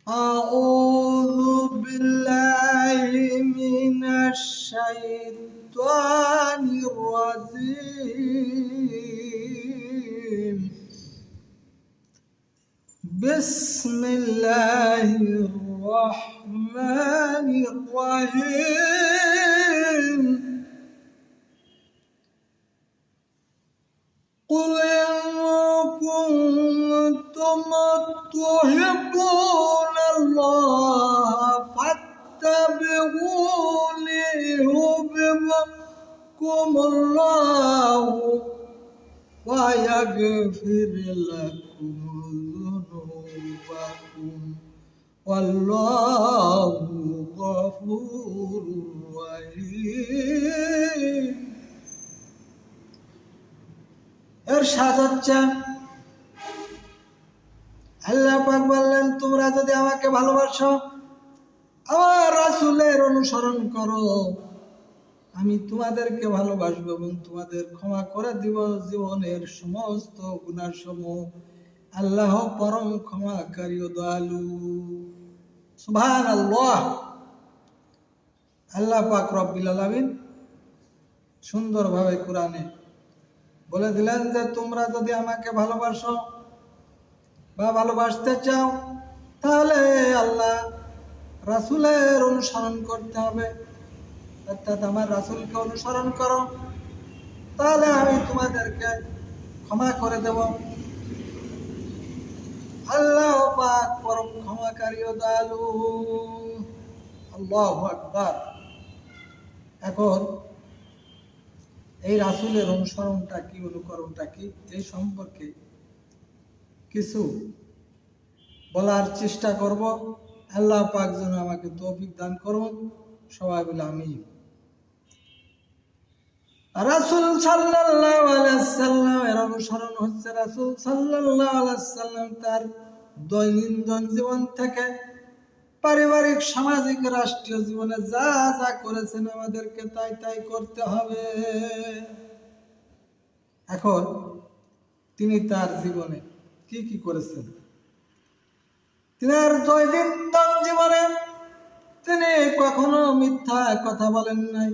أعوذ بالله من الشيطان الرجيم. بسم الله الرحمن الرحيم. قل إن كنتم تحبون الله فاتبعوني يحببكم الله ويغفر لكم ذنوبكم والله غفور رحيم. ইরশাদ হচ্ছে, আল্লাহ পাক বললেন, তোমরা যদি আমাকে ভালোবাসো, আমার রাসূলের অনুসরণ করো, আমি তোমাদেরকে ভালোবাসবো এবং তোমাদের ক্ষমা করে দিব জীবনের সমস্ত গুনাহসমূহ। আল্লাহ পরম ক্ষমাকারী ও দয়ালু। সুবহানাল্লাহ। আল্লাহ পাক রব্বুল আলামিন সুন্দরভাবে কোরআনে বলে দিলেন যে তোমরা যদি আমাকে ভালোবাসো বা ভালোবাসতে চাও, তাহলে আল্লাহ রাসূলের অনুসরণ করতে হবে, অর্থাৎ আমার রাসূলকে অনুসরণ করো, তাহলে আমি তোমাদেরকে ক্ষমা করে দেব। আল্লাহ পাক পরম ক্ষমাকারী ও দয়ালু। আল্লাহু আকবার। এখন এই রাসূলের অনুসরণটা কি, অনুকরণটা কি, এই সম্পর্কে কিছু বলার চেষ্টা করব। আল্লাহ পাক যেন আমাকে তৌফিক দান করুন। সবাই বলে আমিন। রাসূল সাল্লাল্লাহু আলাইহি সাল্লামের অনুসরণ হচ্ছে রাসূল সাল্লাল্লাহু আলাইহি সাল্লাম তার দৈনন্দিন জীবন থেকে পারিবারিক, সামাজিক, রাষ্ট্রীয় জীবনে যা যা করেছেন আমাদেরকে তাই তাই করতে হবে। এখন তিনি তার জীবনে কি কি করেছেন? তিনার দৈনন্দিন জীবনে তিনি কখনো মিথ্যা কথা বলেন নাই,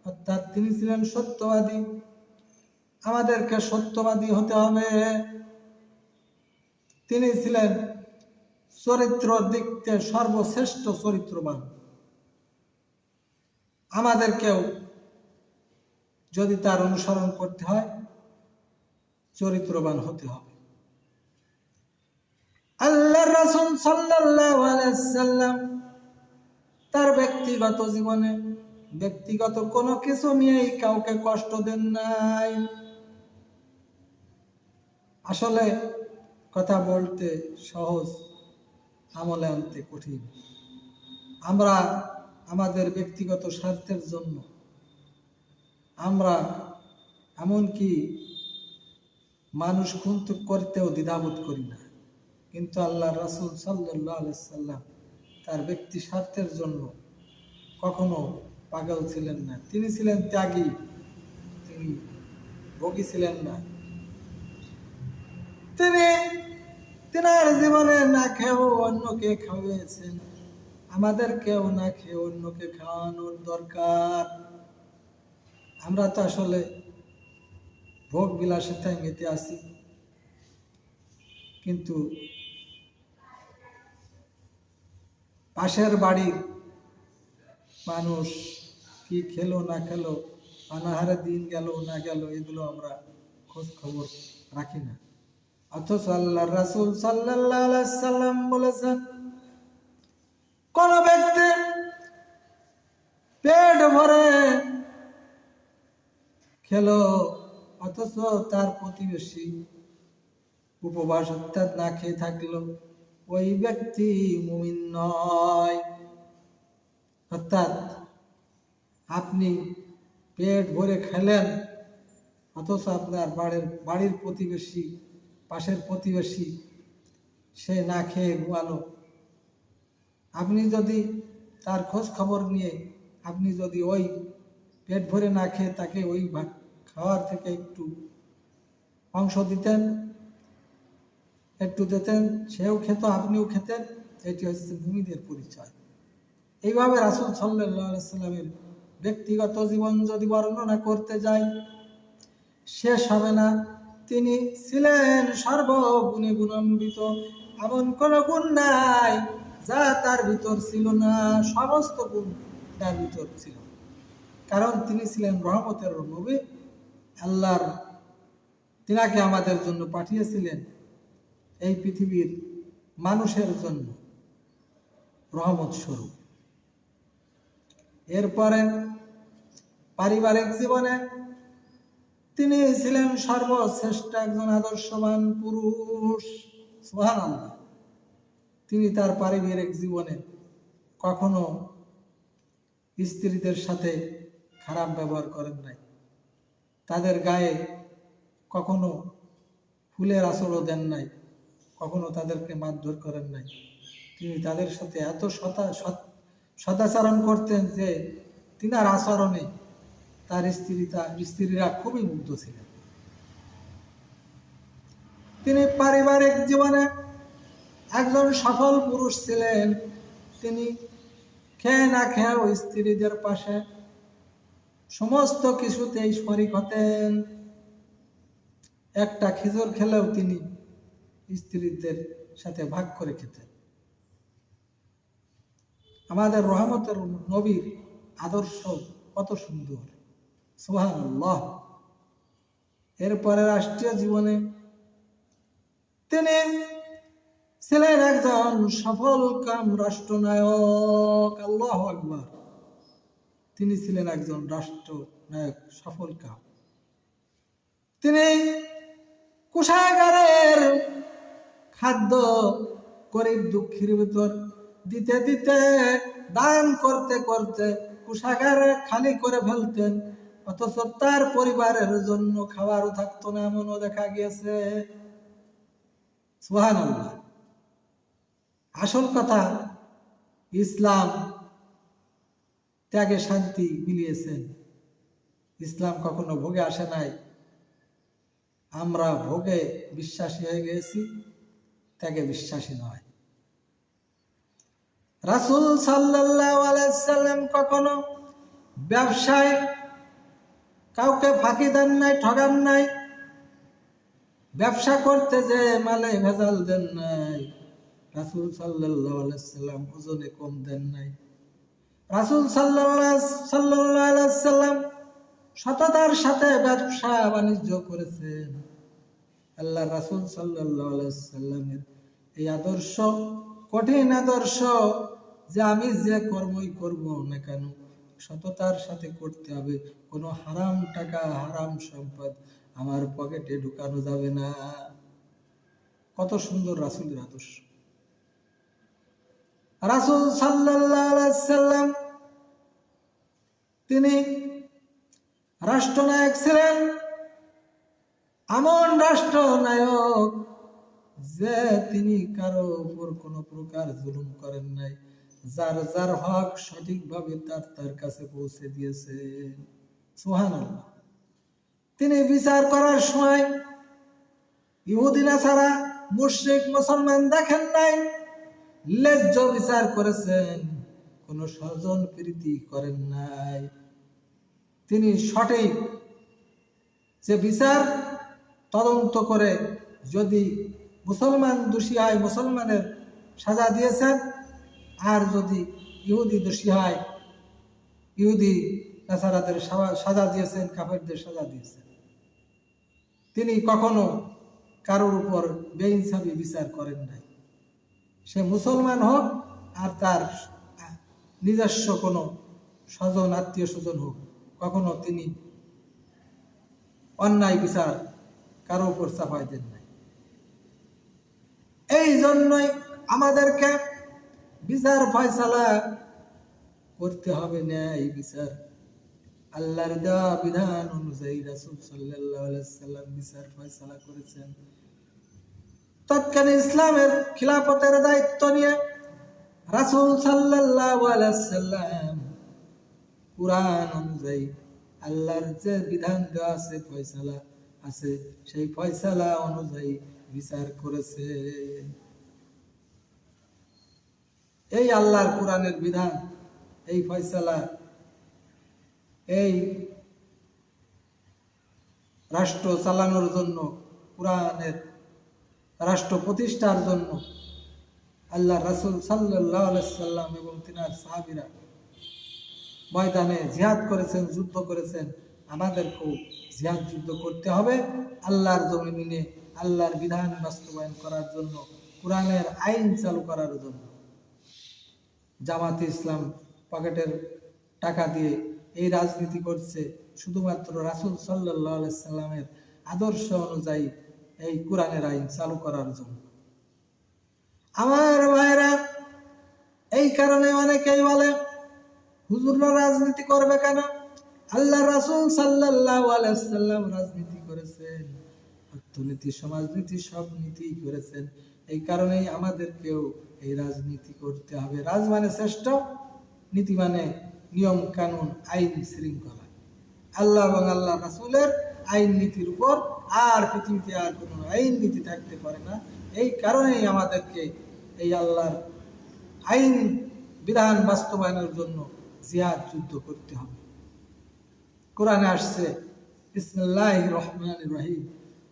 অর্থাৎ তিনি ছিলেন সত্যবাদী। আমাদেরকে সত্যবাদী হতে হবে। তিনি ছিলেন চরিত্রের দিক থেকে সর্বশ্রেষ্ঠ চরিত্রবান। আমাদেরকেও যদি তার অনুসরণ করতে হয়, চরিত্রবান হতে হবে। আল্লাহর রাসূল সাল্লাল্লাহু আলাইহি সাল্লাম তার ব্যক্তিগত জীবনে ব্যক্তিগত কোনো কিছু নিয়েই কাউকে কষ্ট দেন নাই। আসলে কথা বলতে সহজ, আমলে আনতে কঠিন। আমরা আমাদের ব্যক্তিগত স্বার্থের জন্য আমরা এমনকি মানুষ খুন করতেও দ্বিধাবোধ করি না, কিন্তু আল্লাহ রাসূল সাল্লাল্লাহু আলাইহি সাল্লাম তার ব্যক্তি স্বার্থের জন্য কখনো পাগল ছিলেন না। তিনি ছিলেন ত্যাগী, তিনি ভোগী ছিলেন না। তিনি তিনার জীবনে না খেয়েও অন্যকে খাওয়াইছেন। আমাদেরকেও না খেয়ে অন্যকে খাওয়ানোর দরকার। আমরা তো আসলে ভোগ বিলাসিতায় মেতে আছি, কিন্তু পাশের বাড়ির মানুষ কি খেলো না খেলো, অনাহারে দিন গেল না গেল, এগুলো আমরা খোঁজ খবর রাখি না। অথচ আল্লাহর রাসূল সাল্লাল্লাহু আলাইহি সাল্লাম বলেছেন, কোন ব্যক্তি পেট ভরে খেলো অথচ তার প্রতিবেশী উপবাস অর্থাৎ না খেয়ে থাকলো, ওই ব্যক্তি মুমিন নয়। অর্থাৎ আপনি পেট ভরে খেলেন অথচ আপনার বাড়ির প্রতিবেশী, পাশের প্রতিবেশী, সে না খেয়ে ঘুমালো। আপনি যদি তার খোঁজ খবর নিয়ে আপনি যদি ওই পেট ভরে না খেয়ে তাকে ওই খাওয়ার থেকে একটু অংশ দিতেন, একটু দিতেন, সেও খেত, আপনিও খেতেন, এটি হচ্ছে মুমিনের পরিচয়। এইভাবে রাসূল সাল্লাল্লাহু আলাইহি সাল্লামের ব্যক্তিগত জীবন যদি বর্ণনা করতে যাই শেষ হবে না। তিনি ছিলেন সর্বগুণে গুণান্বিত, এমন কোন গুণ নাই যা তার ভিতর ছিল না, সমস্ত গুণ তার ভিতর ছিল। কারণ তিনি ছিলেন রহমতের নবী। আল্লাহর তিনাকে আমাদের জন্য পাঠিয়েছিলেন এই পৃথিবীর মানুষের জন্য রহমত স্বরূপ। এরপরে পারিবারিক জীবনে তিনি ছিলেন সর্বশ্রেষ্ঠ একজন আদর্শবান পুরুষ। সুবহানাল্লাহ। তিনি তার পারিবারিক জীবনে কখনো স্ত্রীদের সাথে খারাপ ব্যবহার করেন নাই, তাদের গায়ে কখনো ফুলের আঁচড়ও দেন নাই, কখনো তাদেরকে মারধর করেন নাই। তিনি তাদের সাথে এত সদাচরণ করতেন যে তিনার আচরণে তার স্ত্রীরা খুবই মুগ্ধ ছিলেন। তিনি পারিবারিক জীবনে একজন সফল পুরুষ ছিলেন। তিনি খেয়ে না খেয়েও স্ত্রীদের পাশে সমস্ত কিছুতেই শরীক হতেন। একটা খেজুর খেলেও তিনি স্ত্রীদের সাথে ভাগ করে খেতেন। আমাদের রহমতের নবীর আদর্শ কত সুন্দর, সুবহানাল্লাহ। এরপরে রাষ্ট্রীয় জীবনে তিনি ছিলেন একজন সফল কাম রাষ্ট্রনায়ক। আল্লাহু আকবার। তিনি ছিলেন একজন রাষ্ট্রনায়ক, সফল কাম। তিনি কোষাগারের খাদ্য গরিব দুঃখীর ভিতর দিতে দিতে, দান করতে করতে কোষাগার খালি করে ফেলতেন, অথচ তার পরিবারের জন্য খাবারও থাকতো না, এমনও দেখা গিয়েছে। সুবহানাল্লাহ। আসল কথা, ইসলাম ত্যাগে শান্তি মিলিয়েছেন। ইসলাম কখনো ভোগে আসে নাই। আমরা ভোগে বিশ্বাসী হয়ে গেছি, ত্যাগে বিশ্বাসী নয়। রাসূল সাল্লাল্লাহু আলাইহি সাল্লাম কখনো ব্যবসায় কাউকে ফাঁকি দেন নাই, ঠগান নাই। ব্যবসা করতে যে মালে ভেজাল দেন নাই। রাসূল সাল্লাল্লাহু আলাইহি সাল্লাম ওজনে কম দেন নাই। রাসূল সাল্লাল্লাহু আলাইহি সাল্লাম সততার সাথে ব্যবসা বাণিজ্য করেছেন। আল্লাহ রাসূল সাল্লাল্লাহু আলাইহি সাল্লামের এই আদর্শ, কঠিন আদর্শ যে আমি যে কর্মই করব না কেন সততার সাথে করতে হবে, কোনো হারাম টাকা হারাম সম্পদ আমার পকেটে ঢুকানো যাবে না। কত সুন্দর রাসূলের আদর্শ। রাসূল সাল্লাল্লাহু আলাইহি সাল্লাম তিনি রাষ্ট্রনায়ক ছিলেন, এমন রাষ্ট্রনায়ক যে তিনি কারো উপর কোনো প্রকার জুলুম করেন নাই, যার যার হক সঠিকভাবে তার কাছে পৌঁছে দিয়েছেন। সুবহানাল্লাহ। তিনি বিচার করার সময় ইহুদি নাসারা মুশরিক মুসলমান দেখেন নাই, ন্যায্য বিচার করেছেন, কোনো স্বজন প্রীতি করেন নাই। তিনি সঠিক যে বিচার তদন্ত করে যদি মুসলমান দোষী হয় মুসলমানের সাজা দিয়েছেন, আর যদি ইহুদি দোষী হয় ইহুদি নাসারাদের সাজা দিয়েছেন, কাফেরদের সাজা দিয়েছেন। তিনি কখনো কারোর উপর বেইনসাফি বিচার করেন নাই। সে মুসলমান হোক আর তার নিজস্ব কোনো স্বজন আত্মীয় স্বজন হোক, কখনো তিনি অন্যায় বিচার কারো উপর চাপাই দেন নাই। এই জন্যই আমাদেরকে বিচার ফয়সালা করতে হবে, ন্যায় বিচার। আল্লাহর দেওয়া বিধান অনুযায়ী রাসূল সাল্লাল্লাহু আলাইহি সাল্লাম বিচার ফয়সালা করেছেন। তৎকালীন ইসলামের খিলাফতের দায়িত্ব নিয়ে রাসূল সাল্লাল্লাহু আলাইহি সাল্লাম কুরআন অনুযায়ী আল্লাহর যে বিধান দেওয়া আছে, ফয়সালা আছে, সেই ফয়সালা অনুযায়ী বিচার করেছে। এই আল্লাহর কোরআনের বিধান, এই ফয়সালা, এই রাষ্ট্র চালানোর জন্য, কোরআনের রাষ্ট্র প্রতিষ্ঠার জন্য আল্লাহ রাসূল সাল্লাল্লাহু আলাইহি সাল্লাম এবং তিনার সাহাবীরা ময়দানে জিহাদ করেছেন, যুদ্ধ করেছেন। আমাদেরকেও জিহাদ যুদ্ধ করতে হবে আল্লাহর জমিনে আল্লাহর বিধান বাস্তবায়ন করার জন্য, কোরআনের আইন চালু করার জন্য। জামাতে ইসলাম পকেটের টাকা দিয়ে এই রাজনীতি করছে শুধুমাত্র রাসূল সাল্লাল্লাহু আলাইহি সাল্লামের আদর্শ অনুযায়ী এই কোরআনের আইন চালু করার জন্য। আমার ভাইরা, এই কারণে অনেকেই বলে হুজুররা রাজনীতি করবে কেন? আল্লাহ রাসূল সাল্লাল্লাহু আলাইহি সাল্লাম রাজনীতি করেছেন, অর্থনীতি, সমাজনীতি, সব নীতি করেছেন। এই কারণেই আমাদেরকেও এই রাজনীতি করতে হবে। রাজ মানে শ্রেষ্ঠ, নীতি মানে নিয়ম কানুন, আইন শৃঙ্খলা, আল্লাহ এবং আল্লাহ রাসূলের আইন নীতির উপর আর পৃথিবীতে আর কোনো আইন নীতি থাকতে পারে না। এই কারণেই আমাদেরকে এই আল্লাহর আইন বিধান বাস্তবায়নের জন্য জিহাদ যুদ্ধ করতে হবে। কোরআনে আসছে বিসমিল্লাহির রহমানির রহিম,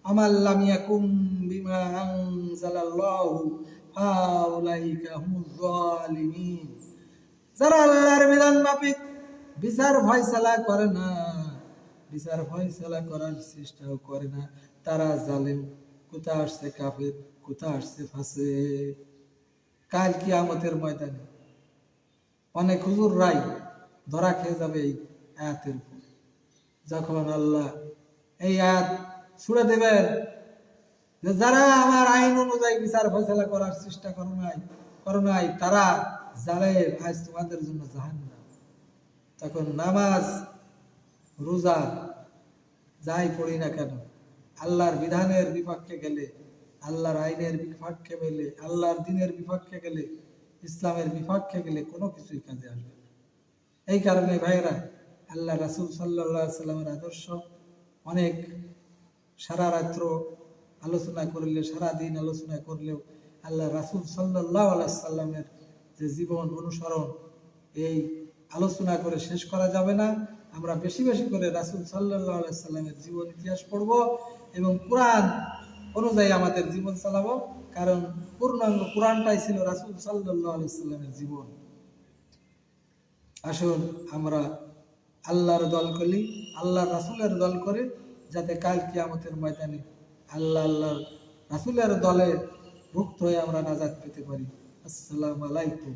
আমাল লাম ইয়াকুম বিমা আনজালাল্লাহু ফাউলাইকা হুমুজ জালিমিন। যারা আল্লাহর বিধান মাফিক বিচার ফয়সালা করে না, বিচার ফয়সালা করার চেষ্টাও করে না, তারা জালেম। কোথা আসছে কাফের, কোথা আসছে ফাসিক। কাল কিয়ামতের ময়দানে অনেক হুজুররাই ধরা খেয়ে যাবে এই আয়াতের উপর। যখন আল্লাহ এই আয়াত ছুড়ে দেবেন যে যারা আমার আইন অনুযায়ী বিচার ফয়সালা করার চেষ্টা করো নাই তারা জালেম, আজ তোমাদের জন্য জাহান্নাম। তখন নামাজ রোজা যাই পড়ি না কেন, আল্লাহর বিধানের বিপক্ষে গেলে, আল্লাহর আইনের বিপক্ষে গেলে, আল্লাহর দ্বীনের বিপক্ষে গেলে, ইসলামের বিপক্ষে গেলে কোনো কিছুই কাজে আসবে না। এই কারণে ভাইরা, আল্লাহ রাসূল সাল্লাল্লাহু আলাইহি সাল্লামের আদর্শ অনেক সারা রাত্র আলোচনা করলে, সারা দিন আলোচনা করলেও আল্লাহ রাসূল সাল্লাল্লাহু আলাইহি সাল্লামের যে জীবন অনুসরণ, এই আলোচনা করে শেষ করা যাবে না। আমরা বেশি বেশি করে রাসূল সাল্লাল্লাহু আলাইহি সাল্লামের জীবন ইতিহাস পড়ব এবং কোরআন অনুযায়ী আমাদের জীবন চালাবো। কারণ পূর্ণাঙ্গ কোরআনটাই ছিল রাসূল সাল্লাল্লাহু আলাইহি সাল্লামের জীবন। আসুন আমরা আল্লাহর দল করি, আল্লাহর রাসূলের দল করে, যাতে কাল কিয়ামতের ময়দানে আল্লাহর রাসূলের দলে ভুক্ত হয়ে আমরা নাজাত পেতে পারি। আসসালামু আলাইকুম।